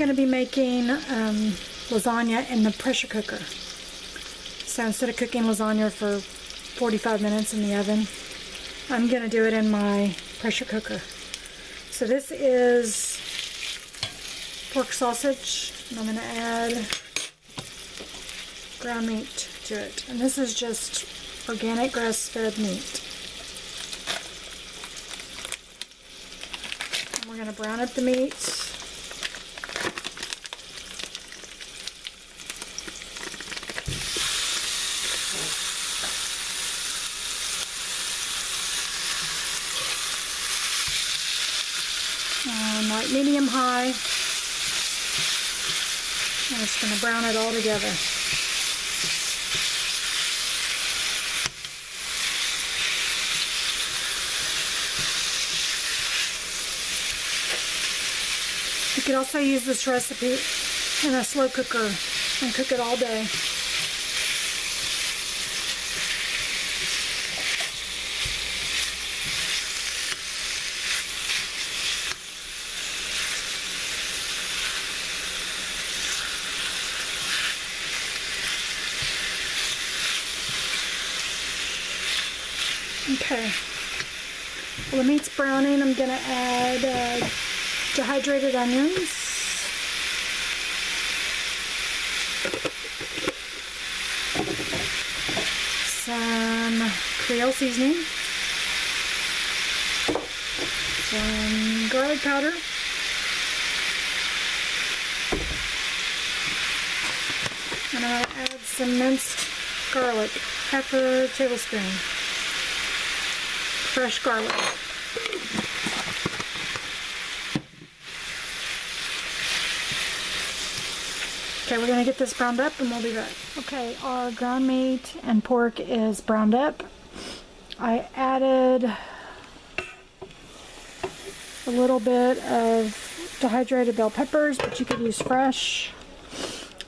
going to be making lasagna in the pressure cooker. So instead of cooking lasagna for 45 minutes in the oven, I'm going to do it in my pressure cooker. So this is pork sausage, and I'm going to add ground meat to it. And this is just organic grass-fed meat. And we're going to brown up the meat. Like medium high. I'm just going to brown it all together. You could also use this recipe in a slow cooker and cook it all day. Okay, well, the meat's browning. I'm going to add dehydrated onions, some Creole seasoning, some garlic powder, and I'm going to add some minced garlic, half a tablespoon. Fresh garlic. Okay, we're going to get this browned up and we'll be back. Okay, our ground meat and pork is browned up. I added a little bit of dehydrated bell peppers, but you could use fresh.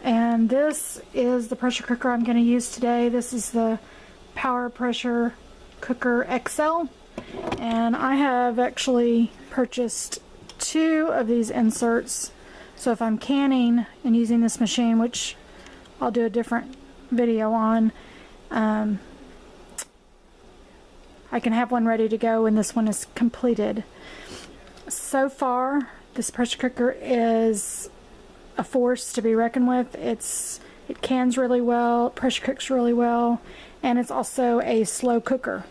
And this is the pressure cooker I'm going to use today. This is the Power Pressure Cooker XL, and I have actually purchased 2 of these inserts, so if I'm canning and using this machine, which I'll do a different video on, I can have one ready to go when this one is completed. So far, this pressure cooker is a force to be reckoned with. It cans really well, pressure cooks really well, and it's also a slow cooker.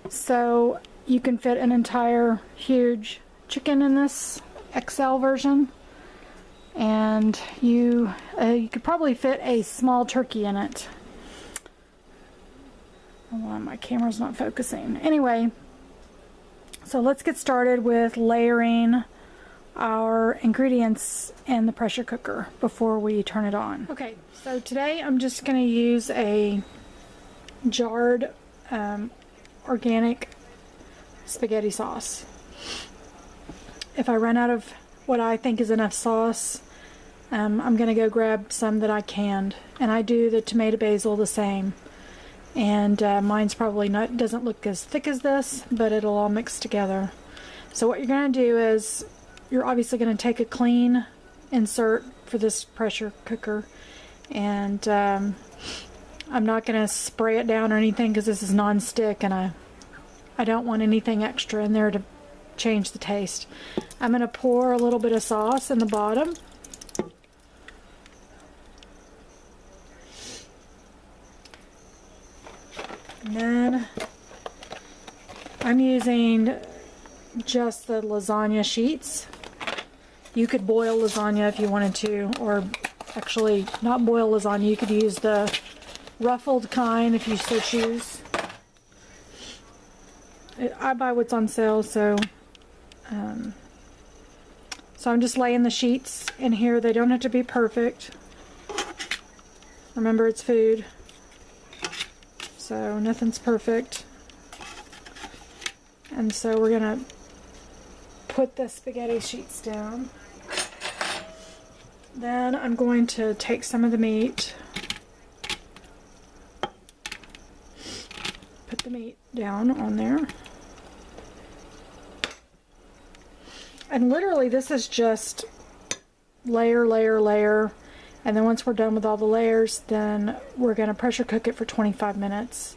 So you can fit an entire huge chicken in this XL version, and you could probably fit a small turkey in it. Oh, my camera's not focusing. Anyway, so let's get started with layering our ingredients in the pressure cooker before we turn it on. Okay, so today I'm just going to use a jarred organic spaghetti sauce. If I run out of what I think is enough sauce, I'm going to go grab some that I canned, and I do the tomato basil the same. And mine's probably doesn't look as thick as this, but it'll all mix together. So what you're going to do is you're obviously going to take a clean insert for this pressure cooker, and I'm not going to spray it down or anything because this is non-stick, and I don't want anything extra in there to change the taste. I'm going to pour a little bit of sauce in the bottom. And then I'm using just the lasagna sheets. You could boil lasagna if you wanted to, or actually not boil lasagna. You could use the ruffled kind if you so choose. I buy what's on sale, so I'm just laying the sheets in here. They don't have to be perfect. Remember, it's food, so nothing's perfect. And so we're gonna put the spaghetti sheets down. Then I'm going to take some of the meat, put the meat down on there. And literally this is just layer, layer, layer. And then once we're done with all the layers, then we're going to pressure cook it for 25 minutes.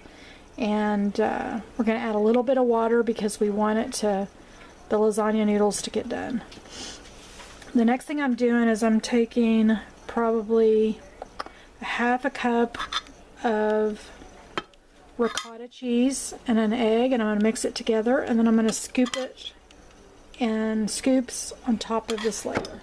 And we're going to add a little bit of water because we want the lasagna noodles to get done. The next thing I'm doing is I'm taking probably half a cup of ricotta cheese and an egg, and I'm going to mix it together, and then I'm going to scoop it in scoops on top of this layer.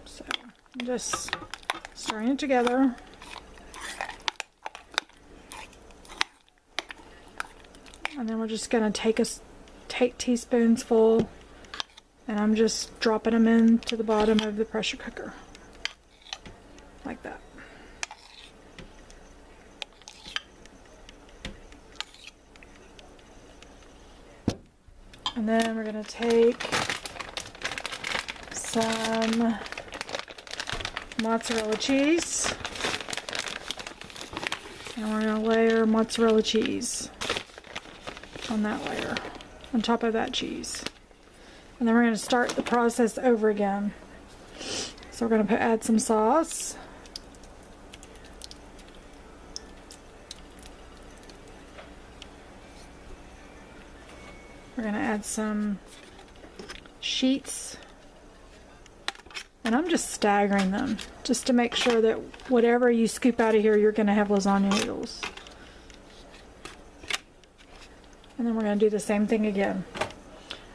So I'm just stirring it together. And then we're just going to take teaspoons full, and I'm just dropping them into the bottom of the pressure cooker. Like that. And then we're going to take some mozzarella cheese. And we're going to layer mozzarella cheese on that layer, on top of that cheese. And then we're going to start the process over again. So we're going to add some sauce. We're going to add some sheets. And I'm just staggering them just to make sure that whatever you scoop out of here, you're going to have lasagna noodles. And then we're going to do the same thing again.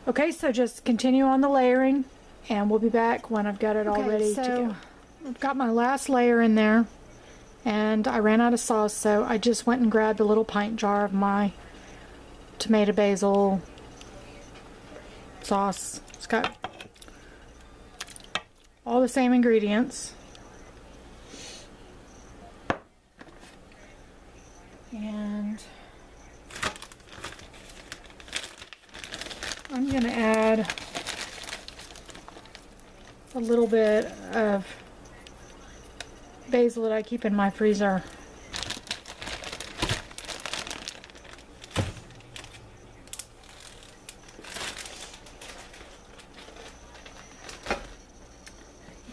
Okay, so just continue on the layering, and we'll be back when I've got it all ready to go. I've got my last layer in there, and I ran out of sauce, so I just went and grabbed a little pint jar of my tomato basil sauce. It's got all the same ingredients. And I'm going to add a little bit of basil that I keep in my freezer.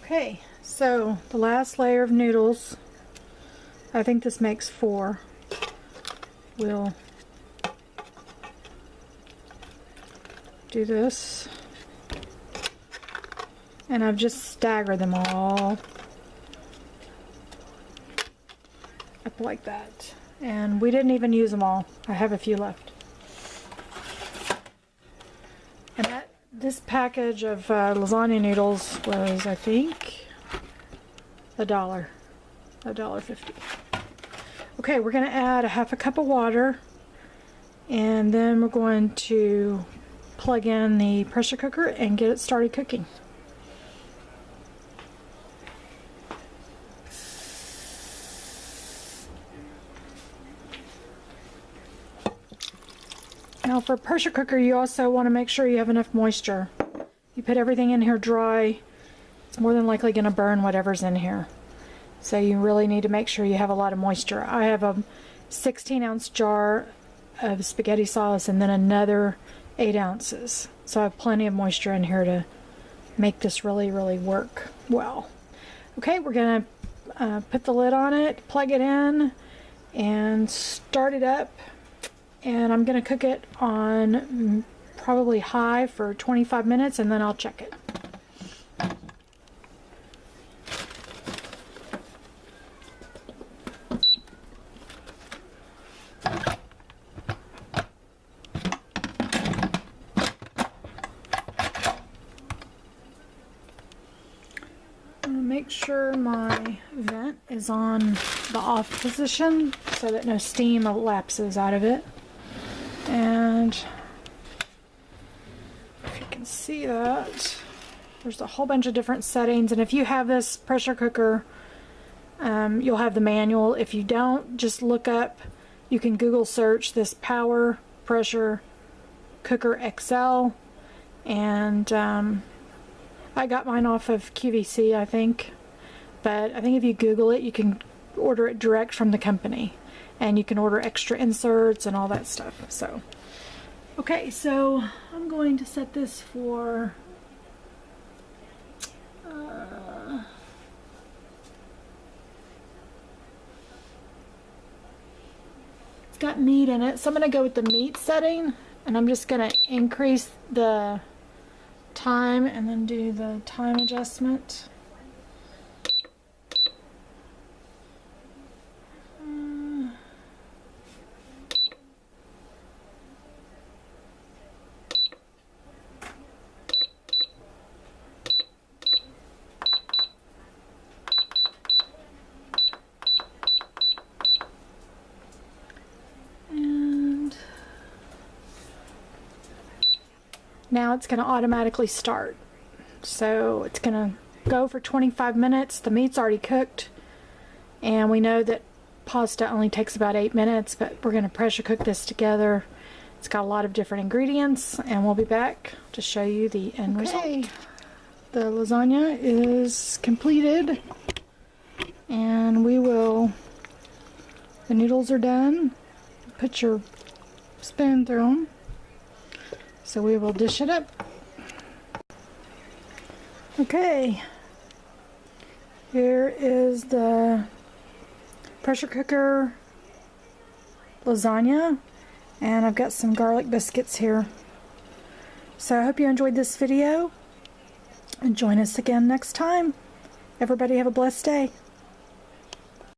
Okay, so the last layer of noodles, I think this makes 4. We'll do this, and I've just staggered them all up like that, and we didn't even use them all. I have a few left. And this package of lasagna noodles was, I think, $1.50. Okay, we're going to add a half a cup of water, and then we're going to plug in the pressure cooker and get it started cooking. Now for a pressure cooker, you also want to make sure you have enough moisture. You put everything in here dry, it's more than likely going to burn whatever's in here. So you really need to make sure you have a lot of moisture. I have a 16-ounce jar of spaghetti sauce and then another 8 ounces. So I have plenty of moisture in here to make this really, really work well. Okay, we're going to put the lid on it, plug it in, and start it up. And I'm going to cook it on probably high for 25 minutes, and then I'll check it. Make sure my vent is on the off position so that no steam elapses out of it. And if you can see that, there's a whole bunch of different settings, and if you have this pressure cooker, you'll have the manual. If you don't, just look up, you can Google search this Power Pressure Cooker XL, and I got mine off of QVC, I think, but I think if you Google it, you can order it direct from the company. and you can order extra inserts and all that stuff. So, okay, so I'm going to set this for it's got meat in it, so I'm going to go with the meat setting, and I'm just going to increase the time and then do the time adjustment. Now it's going to automatically start. So it's going to go for 25 minutes. The meat's already cooked. And we know that pasta only takes about 8 minutes, but we're going to pressure cook this together. It's got a lot of different ingredients, and we'll be back to show you the end result. The lasagna is completed, and the noodles are done. Put your spoon through them. So we will dish it up. Okay, here is the pressure cooker lasagna, and I've got some garlic biscuits here. So I hope you enjoyed this video, and join us again next time. Everybody have a blessed day.